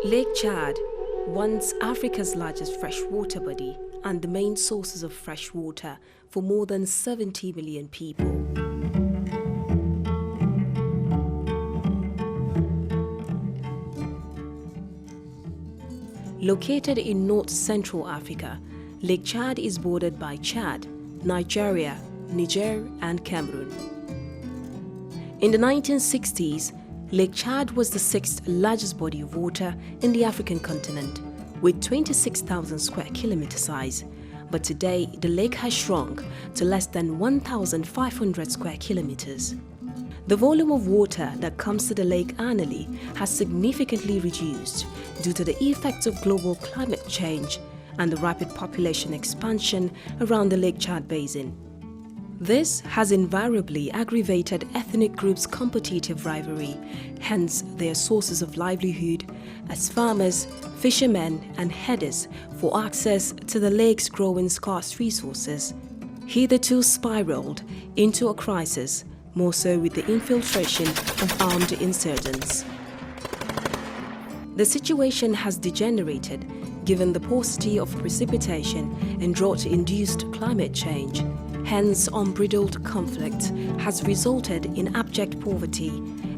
Lake Chad, once Africa's largest freshwater body and the main sources of fresh water for more than 70 million people. Located in north-central Africa, Lake Chad is bordered by Chad, Nigeria, Niger, and Cameroon. In the 1960s, Lake Chad was the sixth largest body of water in the African continent, with 26,000 square kilometer size. But today, the lake has shrunk to less than 1,500 square kilometers. The volume of water that comes to the lake annually has significantly reduced due to the effects of global climate change and the rapid population expansion around the Lake Chad Basin. This has invariably aggravated ethnic groups' competitive rivalry, hence their sources of livelihood as farmers, fishermen, and headers for access to the lake's growing scarce resources, hitherto spiraled into a crisis, more so with the infiltration of armed insurgents. The situation has degenerated given the paucity of precipitation and drought-induced climate change. Hence, unbridled conflict has resulted in abject poverty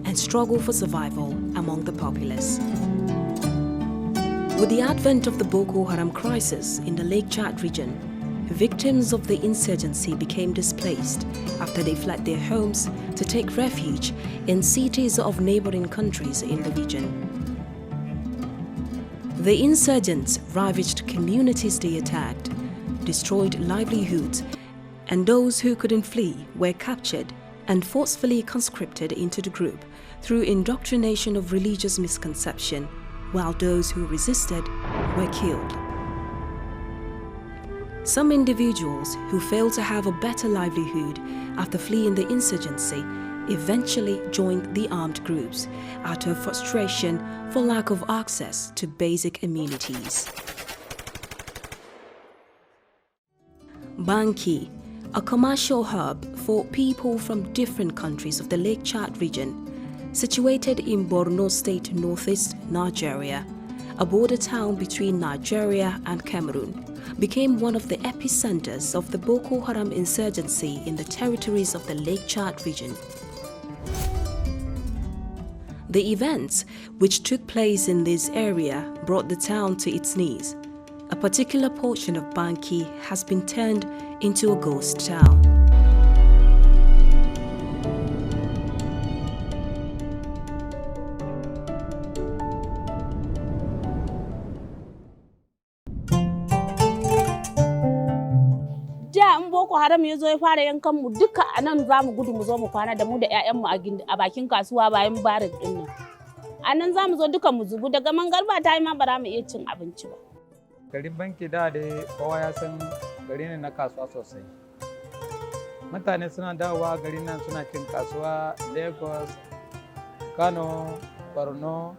and struggle for survival among the populace. With the advent of the Boko Haram crisis in the Lake Chad region, victims of the insurgency became displaced after they fled their homes to take refuge in cities of neighboring countries in the region. The insurgents ravaged communities they attacked, destroyed livelihoods, and those who couldn't flee were captured and forcefully conscripted into the group through indoctrination of religious misconception, while those who resisted were killed. Some individuals who failed to have a better livelihood after fleeing the insurgency eventually joined the armed groups out of frustration for lack of access to basic amenities. Banki, a commercial hub for people from different countries of the Lake Chad region, situated in Borno State, northeast Nigeria, a border town between Nigeria and Cameroon, became one of the epicenters of the Boko Haram insurgency in the territories of the Lake Chad region. The events which took place in this area brought the town to its knees. A particular portion of Banki has been turned into a ghost town. Da in Boko Haram ya zo ya fara yankan mu duka anan zamu gudu mu zo mu kwana da mu da ƴaƴan mu a bakin kasuwa bayan barin din nan. Anan zamu zo duka mu zubu daga mangarba ta yi ma ba za mu iya cin abinci ba. Garin Banki da dai kowa ya san gari ne na kasuwa sosai. Mutane suna dawowa garin nan suna cin kasuwa, Lagos, Kano, Borno,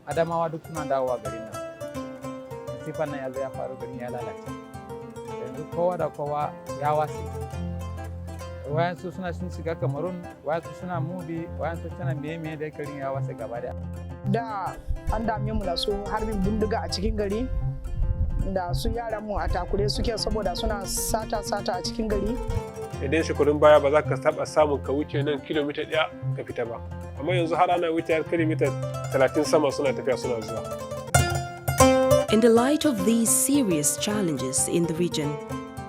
Adamawa duk suna dawowa garin nan. Sifan nan ya zo ya faru garin ya lalace. Yanzu kowa da kowa ya wasi. Wayansu suna sun shiga Cameroon, wayansu suna Mubi, wayansu suna meye da garin ya wasi gaba daya. Da an dame mu da su harbin bindiga a cikin gari. Da su yaran mu a takure suke saboda suna sata a cikin gari. Idan shekarun baya ba za ka taba samun ka wuce nan kilomita 1 ka fita ba, amma yanzu har ana wuce har kilomita 30 sama suna tafiya suna zuwa. In the light of these serious challenges in the region,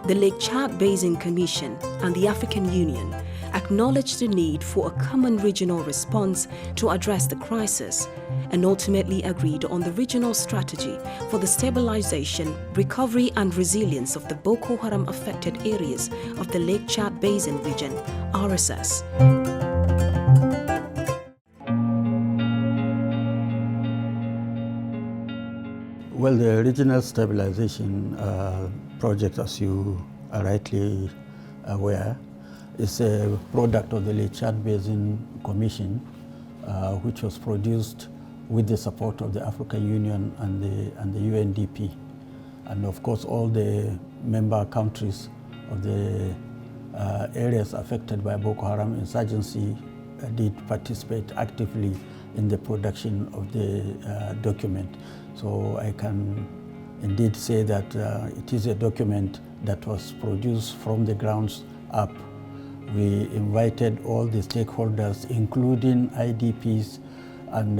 the Lake Chad Basin Commission and the African Union acknowledged the need for a common regional response to address the crisis and ultimately agreed on the regional strategy for the stabilization, recovery and resilience of the Boko Haram affected areas of the Lake Chad Basin region, RSS. Well, the Regional Stabilization Project, as you are rightly aware, is a product of the Lake Chad Basin Commission, which was produced with the support of the African Union and the UNDP, and of course all the member countries of the areas affected by Boko Haram insurgency did participate actively in the production of the document. So I can indeed say that it is a document that was produced from the grounds up. We invited all the stakeholders, including IDPs and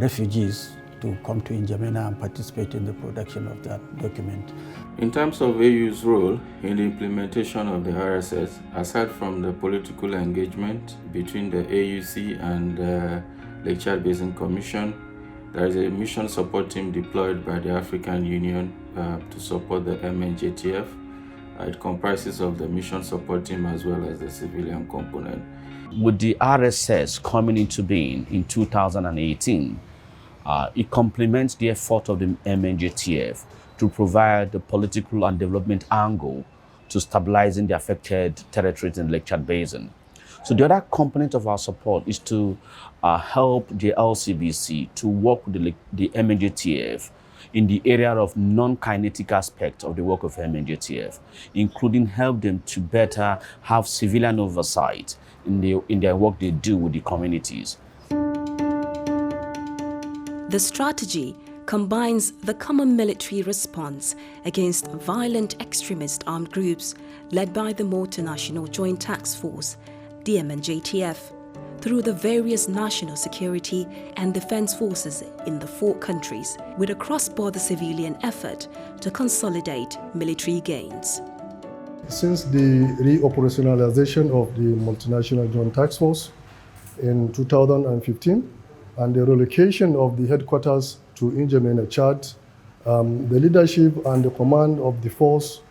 refugees, to come to N'Djamena and participate in the production of that document. In terms of AU's role in the implementation of the RSS, aside from the political engagement between the AUC and the Lake Chad Basin Commission, there is a mission support team deployed by the African Union to support the MNJTF. It comprises of the mission support team as well as the civilian component. With the RSS coming into being in 2018, it complements the effort of the MNJTF to provide the political and development angle to stabilizing the affected territories in Lake Chad Basin. So the other component of our support is to help the LCBC to work with the MNJTF in the area of non-kinetic aspects of the work of MNJTF, including help them to better have civilian oversight in their work they do with the communities. The strategy combines the common military response against violent extremist armed groups led by the Multinational Joint Task Force, the MNJTF, through the various national security and defense forces in the 4 countries, with a cross-border civilian effort to consolidate military gains. Since the reoperationalization of the Multinational Joint Task Force in 2015 and the relocation of the headquarters to N'Djamena, Chad, the leadership and the command of the force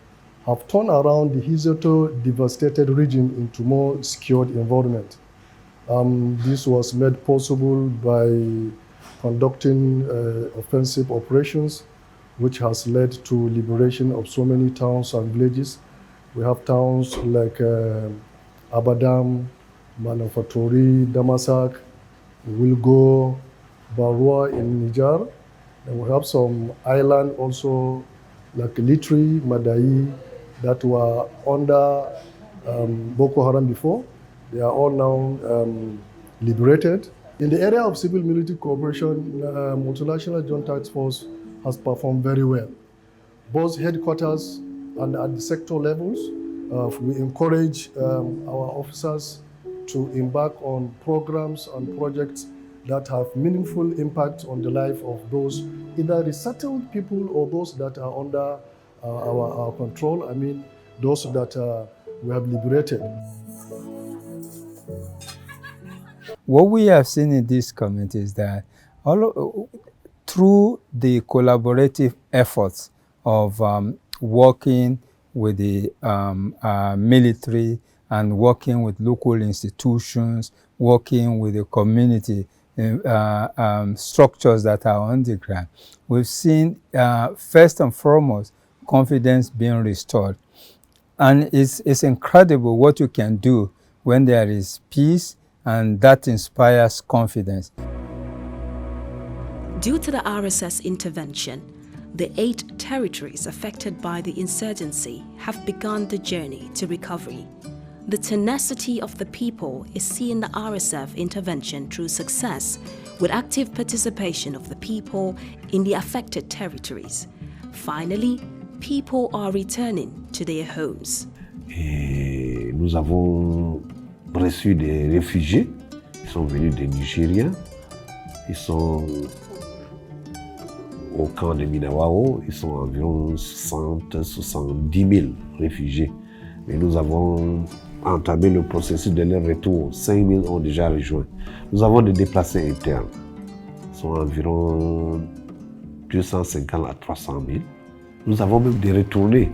have turned around the hitherto devastated region into more secured environment. This was made possible by conducting offensive operations, which has led to liberation of so many towns and villages. We have towns like Abadam, Manufactory, Damasak, Wilgo, Barua in Niger. And we have some island also like Litri, Madai, that were under Boko Haram before. They are all now liberated. In the area of civil-military cooperation, Multinational Joint Task Force has performed very well. Both headquarters and at the sector levels, we encourage our officers to embark on programs and projects that have meaningful impact on the life of those either resettled people or those that are under our control. I mean, those that we have liberated. What we have seen in this community is that through the collaborative efforts of working with the military and working with local institutions, working with the community structures that are on the ground, we've seen first and foremost confidence being restored. And it's incredible what you can do when there is peace, and that inspires confidence. Due to the RSS intervention, the 8 territories affected by the insurgency have begun the journey to recovery. The tenacity of the people is seeing the RSF intervention through success, with active participation of the people in the affected territories. Finally, people are returning to their homes. Et nous avons reçu des réfugiés. Ils sont venus des Nigériens. Ils sont au camp de Minawao. Ils sont environ 70 000 réfugiés. Mais nous avons entamé le processus de leur retour. 5 000 ont déjà rejoint. Nous avons des déplacés internes. Ils sont environ 250 à 300 000. Nous avons même des retournés.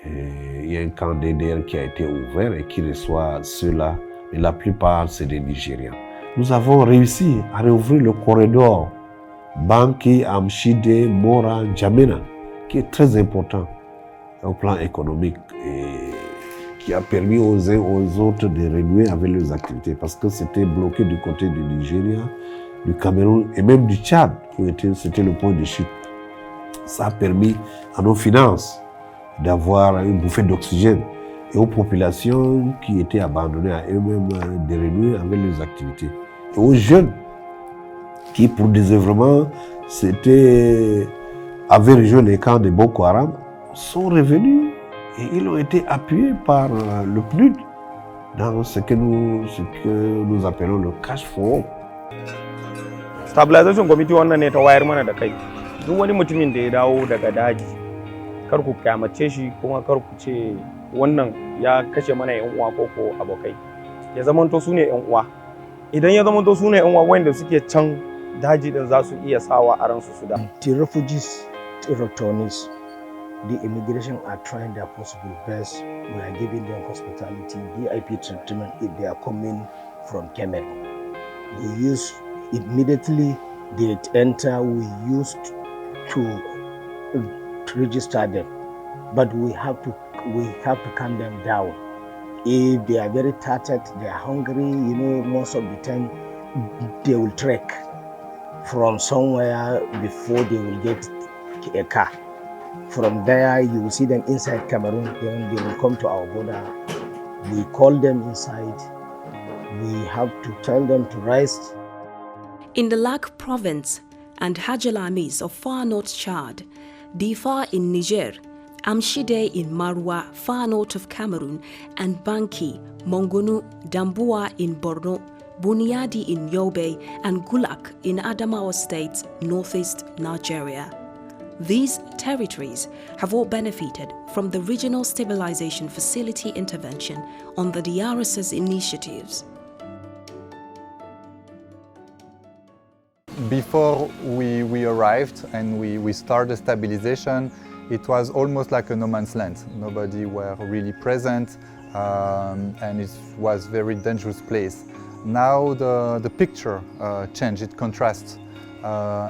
Il y a un camp DDR qui a été ouvert et qui reçoit ceux-là, mais la plupart, c'est des Nigériens. Nous avons réussi à réouvrir le corridor Banki, Amchide, Mora, N'Djamena, qui est très important au plan économique et qui a permis aux uns aux autres de renouer avec leurs activités parce que c'était bloqué du côté du Nigeria, du Cameroun et même du Tchad, où c'était le point de chute. Ça a permis à nos finances d'avoir une bouffée d'oxygène et aux populations qui étaient abandonnées à eux-mêmes de renouer avec leurs activités. Et aux jeunes qui, pour désœuvrement, avaient rejoint les camps de Boko Haram, sont revenus et ils ont été appuyés par le PNUD dans ce que nous appelons le cash for. Stabilization Committee wannan ne ta wayar mana da kai. Duk wani mutumin da ya dawo daga daji, kar ku kyamace shi kuma kar ku ce wannan ya kashe mana yan uwa ko abokai. Ya zamanto su ne yan uwa. Idan ya zamanto su ne yan uwa wanda suke can daji din za su iya sawa a ransu su da. The refugees, the returnees, the immigration are trying their possible best. We are giving them hospitality, VIP treatment if they are coming from Cameroon. We use immediately they enter, we used to register them, but we have to calm them down. If they are very tired, they are hungry, most of the time they will trek from somewhere before they will get a car. From there, you will see them inside Cameroon, then they will come to our border. We call them inside. We have to tell them to rest. In the Lak province and Hajalamis of far north Chad, Difa in Niger, Amshide in Marwa, far north of Cameroon, and Banki, Mongonu, Damboa in Borno, Buniadi in Yobe, and Gulak in Adamawa State, northeast Nigeria. These territories have all benefited from the Regional Stabilization Facility intervention on the DRS's initiatives. Before we arrived and we started stabilization, it was almost like a no man's land. Nobody were really present and it was a very dangerous place. Now the picture changed, it contrasts.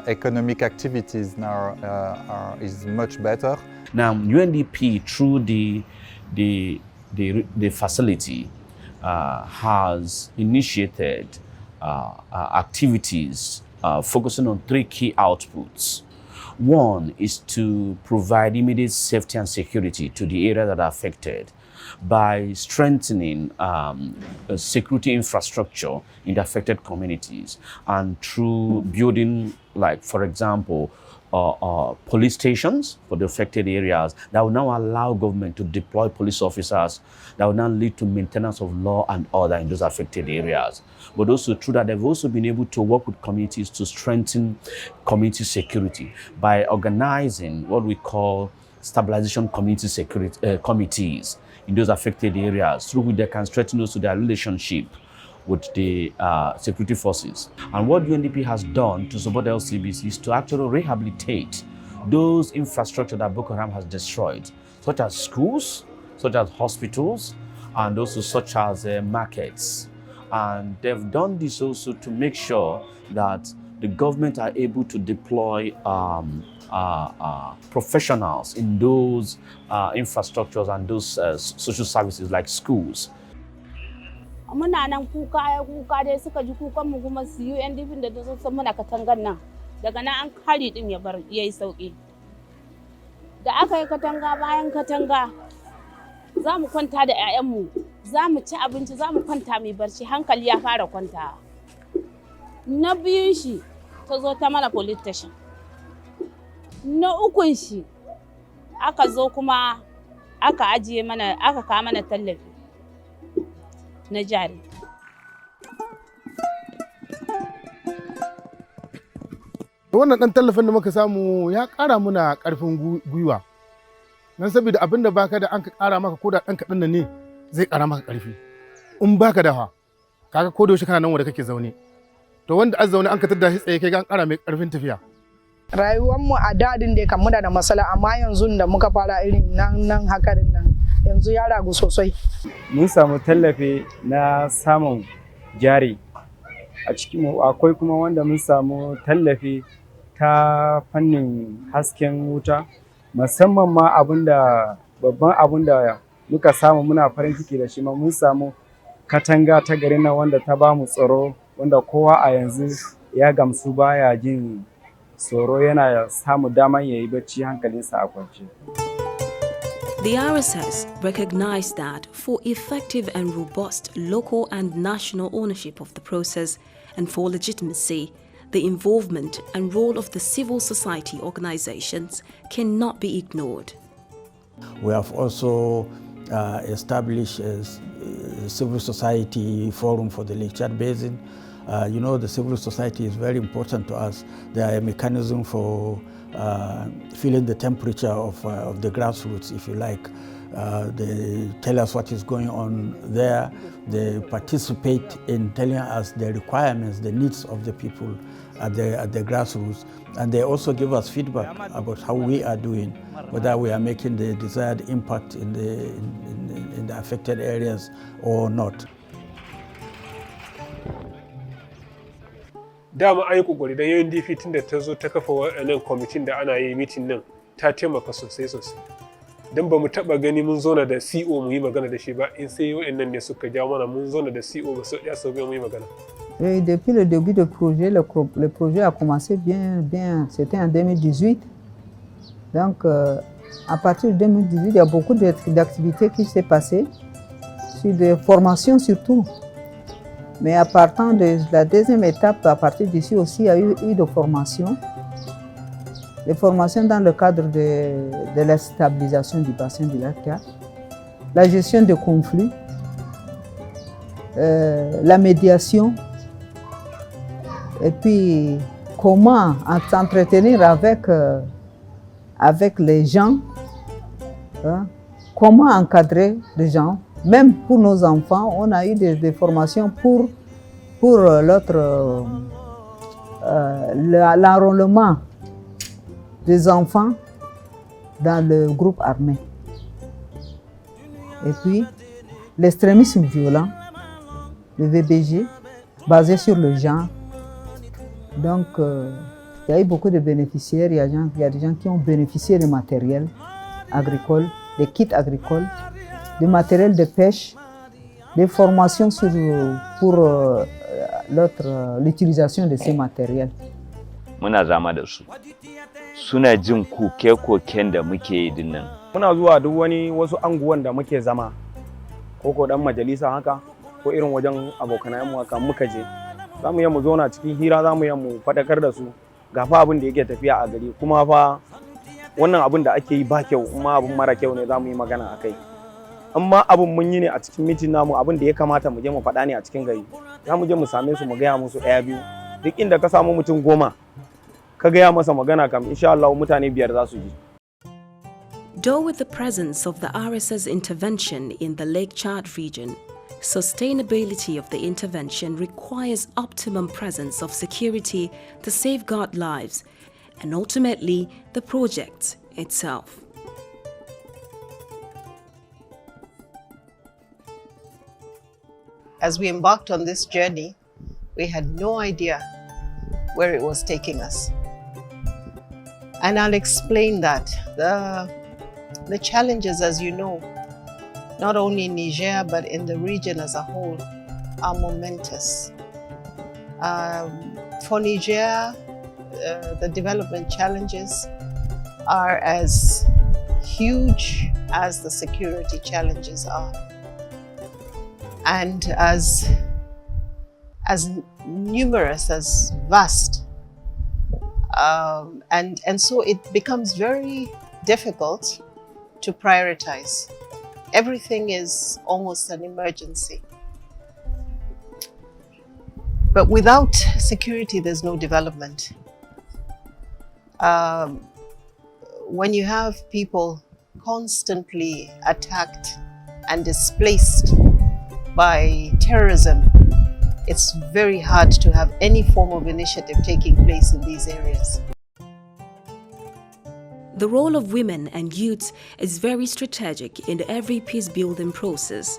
Economic activities now is much better. Now UNDP through the facility has initiated activities focusing on three key outputs. One is to provide immediate safety and security to the areas that are affected by strengthening security infrastructure in the affected communities and through building, like for example, police stations for the affected areas that will now allow government to deploy police officers that will now lead to maintenance of law and order in those affected areas. But also through that, they've also been able to work with communities to strengthen community security by organizing what we call stabilization community security committees in those affected areas, through which they can strengthen also their relationship with the security forces. And what UNDP has done to support the LCBs is to actually rehabilitate those infrastructure that Boko Haram has destroyed, such as schools, such as hospitals, and also such as markets. And they've done this also to make sure that the government are able to deploy professionals in those infrastructures and those social services like schools. Muna nan kuka dai suka ji kukan mu kuma su UNDP da sun muna katangan nan daga nan an hari din yayi sauki da aka yi katanga bayan katanga za mu kwanta da ƴaƴanmu za mu ci abinci za mu kwanta mai barci hankali ya fara kwanta na biyun shi ta zo ta mana police station na ukun shi aka zo kuma aka ajiye mana aka kawo mana tallafi na jari. Wannan ɗan tallafin da muka samu ya ƙara muna ƙarfin gwiwa. Don saboda abin da baka da an ka ƙara maka ko da ɗan kaɗan nan ne zai ƙara maka ƙarfi. In baka dawa, kaga ko da yaushe kana nan wanda kake zaune. To wanda an zaune an ka tada shi tsaye kai ga an ƙara mai ƙarfin tafiya. Rayuwarmu a dadin da kan muna da matsala amma yanzu da muka fara irin nan haka din nan yanzu ya ragu sosai. Mun samu tallafi na samun jari a cikin akwai kuma wanda mun samu tallafi ta fannin hasken wuta musamman ma babban abin da muka samu muna farin ciki da shi ma mun samu katanga ta garin nan wanda ta bamu tsaro wanda kowa a yanzu ya gamsu baya jin tsoro yana samu daman yayi bacci hankalinsa a kwance. The RSS recognized that for effective and robust local and national ownership of the process and for legitimacy, the involvement and role of the civil society organizations cannot be ignored. We have also established a civil society forum for the Lake Chad Basin. You know, the civil society is very important to us. They are a mechanism for feeling the temperature of the grassroots, if you like. They tell us what is going on there. They participate in telling us the requirements, the needs of the people at the grassroots. And they also give us feedback about how we are doing, whether we are making the desired impact in the affected areas or not. Dama an yi kokari don yayin DP tun da ta zo ta kafa wannan kwamitin da ana yi mitin nan ta taimaka sosai. Don ba mu taɓa gani mun zauna da CO mu yi magana da shi ba, in sai waɗannan ne suka ja mana mun zauna da CO ba sau ɗaya sau biyu mu yi magana. Et depuis le début du projet, le projet a commencé bien, c'était en 2018. Donc, à partir de 2018, il y a beaucoup d'activités qui s'est passées, sur des formations surtout. Mais à partir de la deuxième étape, à partir d'ici aussi, il y a eu des formations. Des formations dans le cadre de la stabilisation du bassin du lac Chad, la gestion des conflits, la médiation, et puis comment s'entretenir avec les gens, hein, comment encadrer les gens. Même pour nos enfants, on a eu des formations pour l'enrôlement des enfants dans le groupe armé. Et puis, l'extrémisme violent, le VBG, basé sur le genre. Donc, il y a eu beaucoup de bénéficiaires. Il y a des gens qui ont bénéficié du matériel agricole, des kits agricoles, du matériel de pêche, des formations pour l'utilisation de ces matériels. Muna zama da su suna jin koke-koken da muke yi dinnan. Muna zuwa duk wasu anguwan da muke zama ko dan majalisa haka ko irin wajen abokanayen mu haka muka je. Za mu yi mu zauna cikin hira, za mu yi mu faɗakar da su ga fa abin da yake tafiya a gari, kuma fa wannan abin da ake yi ba kyau, amma abin mara kyau ne za mu yi magana a kai. Amma abin mun yi ne a cikin mitin namu, abin da ya kamata mu je mu faɗa ne a cikin gari. Za mu je mu same su mu gaya musu ɗaya biyu. Duk inda ka samu mutum 10 ka gaya masa magana kam insha Allah mutane 5 za su ji. Though with the presence of the RSS intervention in the Lake Chad region, sustainability of the intervention requires optimum presence of security to safeguard lives and ultimately the project itself. As we embarked on this journey, we had no idea where it was taking us. And I'll explain that. The challenges, as you know, not only in Niger, but in the region as a whole, are momentous. For Niger, the development challenges are as huge as the security challenges are. And as numerous, as vast. And so it becomes very difficult to prioritize. Everything is almost an emergency. But without security, there's no development. When you have people constantly attacked and displaced by terrorism, it's very hard to have any form of initiative taking place in these areas. The role of women and youths is very strategic in every peace-building process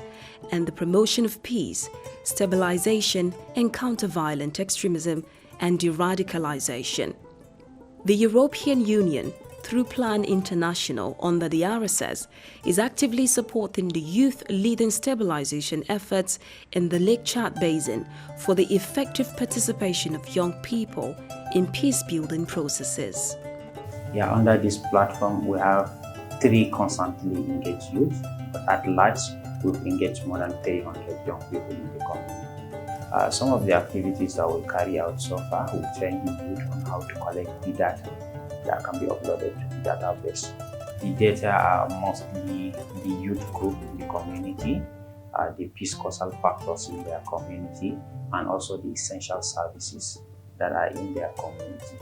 and the promotion of peace, stabilization, and counter-violent extremism and de-radicalization. The European Union, through Plan International under the RSS, is actively supporting the youth-leading stabilization efforts in the Lake Chad Basin for the effective participation of young people in peace-building processes. Yeah, under this platform, we have 3 constantly engaged youth, but at large, we've engaged more than 300 young people in the community. Some of the activities that we carry out so far, we train the youth on how to collect the data that can be uploaded to the database. The data are mostly the youth group in the community, the peace causal factors in their community, and also the essential services that are in their community.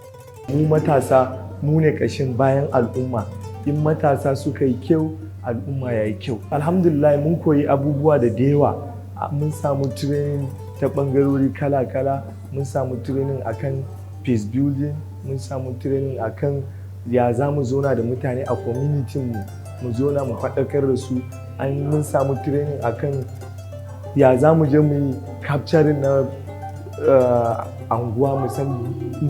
Mu matasa mu ne ƙashin bayan al'umma. In matasa suka yi kyau, al'umma ya yi kyau. Alhamdulillah mun koyi abubuwa da yawa. Mun samu training ta ɓangarori kala-kala. Mun samu training akan peace building. Mun samu training akan ya za mu zauna da mutane a community mu zauna mu faɗakar da su. Mun samu training akan ya za mu je mu yi capturing na anguwa, mu san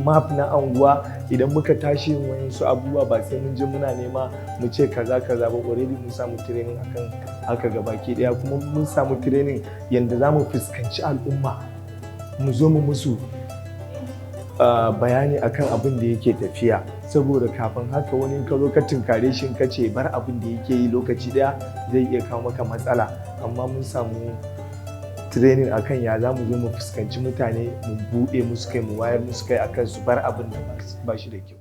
map na anguwa. Idan muka tashi wayansu abubuwa ba sai mun je muna nema mu ce kaza ba, already mun samu training akan haka gabaki daya. Kuma mun samu training yanda za mu fuskanci al'umma, mu zo mu musu bayani akan abin da yake tafiya, saboda kafin haka wani ka zo ka tunkare shi ka ce bar abin da yake yi lokaci daya zai iya kawo maka matsala. Amma mun samu training akan ya za mu zo mu fuskanci mutane, mu buɗe musu kai, mu wayar musu kai akan su bar abin da ba shi da kyau.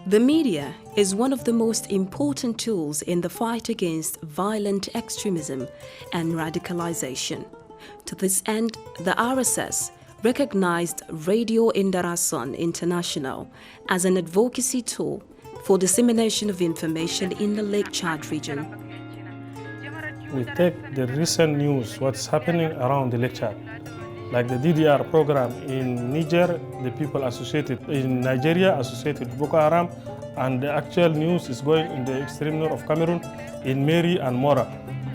The media is one of the most important tools in the fight against violent extremism and radicalization. To this end, the RSS recognized Radio Indarasan International as an advocacy tool for dissemination of information in the Lake Chad region. We take the recent news, what's happening around the Lake Chad, like the DDR program in Niger, the people associated in Nigeria associated with Boko Haram, and the actual news is going in the extreme north of Cameroon, in Meri and Mora.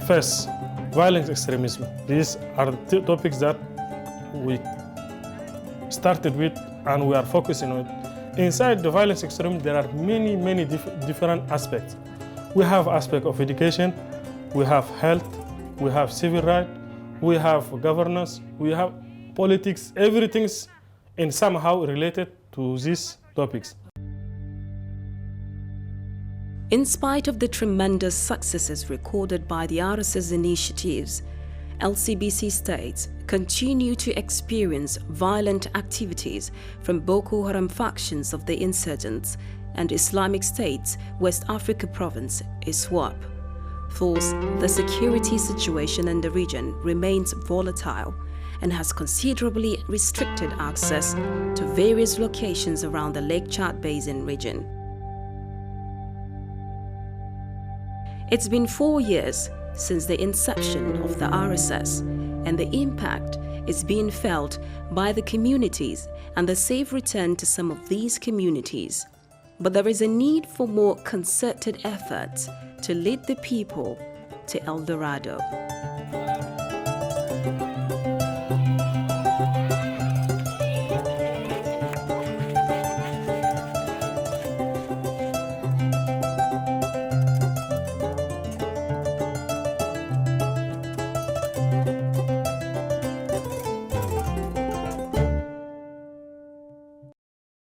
First, violent extremism. These are the topics that we started with and we are focusing on. Inside the violence extremism, there are many different aspects. We have aspect of education, we have health, we have civil rights, we have governance, we have politics, everything's in somehow related to these topics. In spite of the tremendous successes recorded by the RSS initiatives, LCBC states continue to experience violent activities from Boko Haram factions of the insurgents and Islamic State's West Africa province, ISWAP. Thus, the security situation in the region remains volatile and has considerably restricted access to various locations around the Lake Chad Basin region. It's been 4 years since the inception of the RSS, and the impact is being felt by the communities and the safe return to some of these communities. But there is a need for more concerted efforts to lead the people to El Dorado.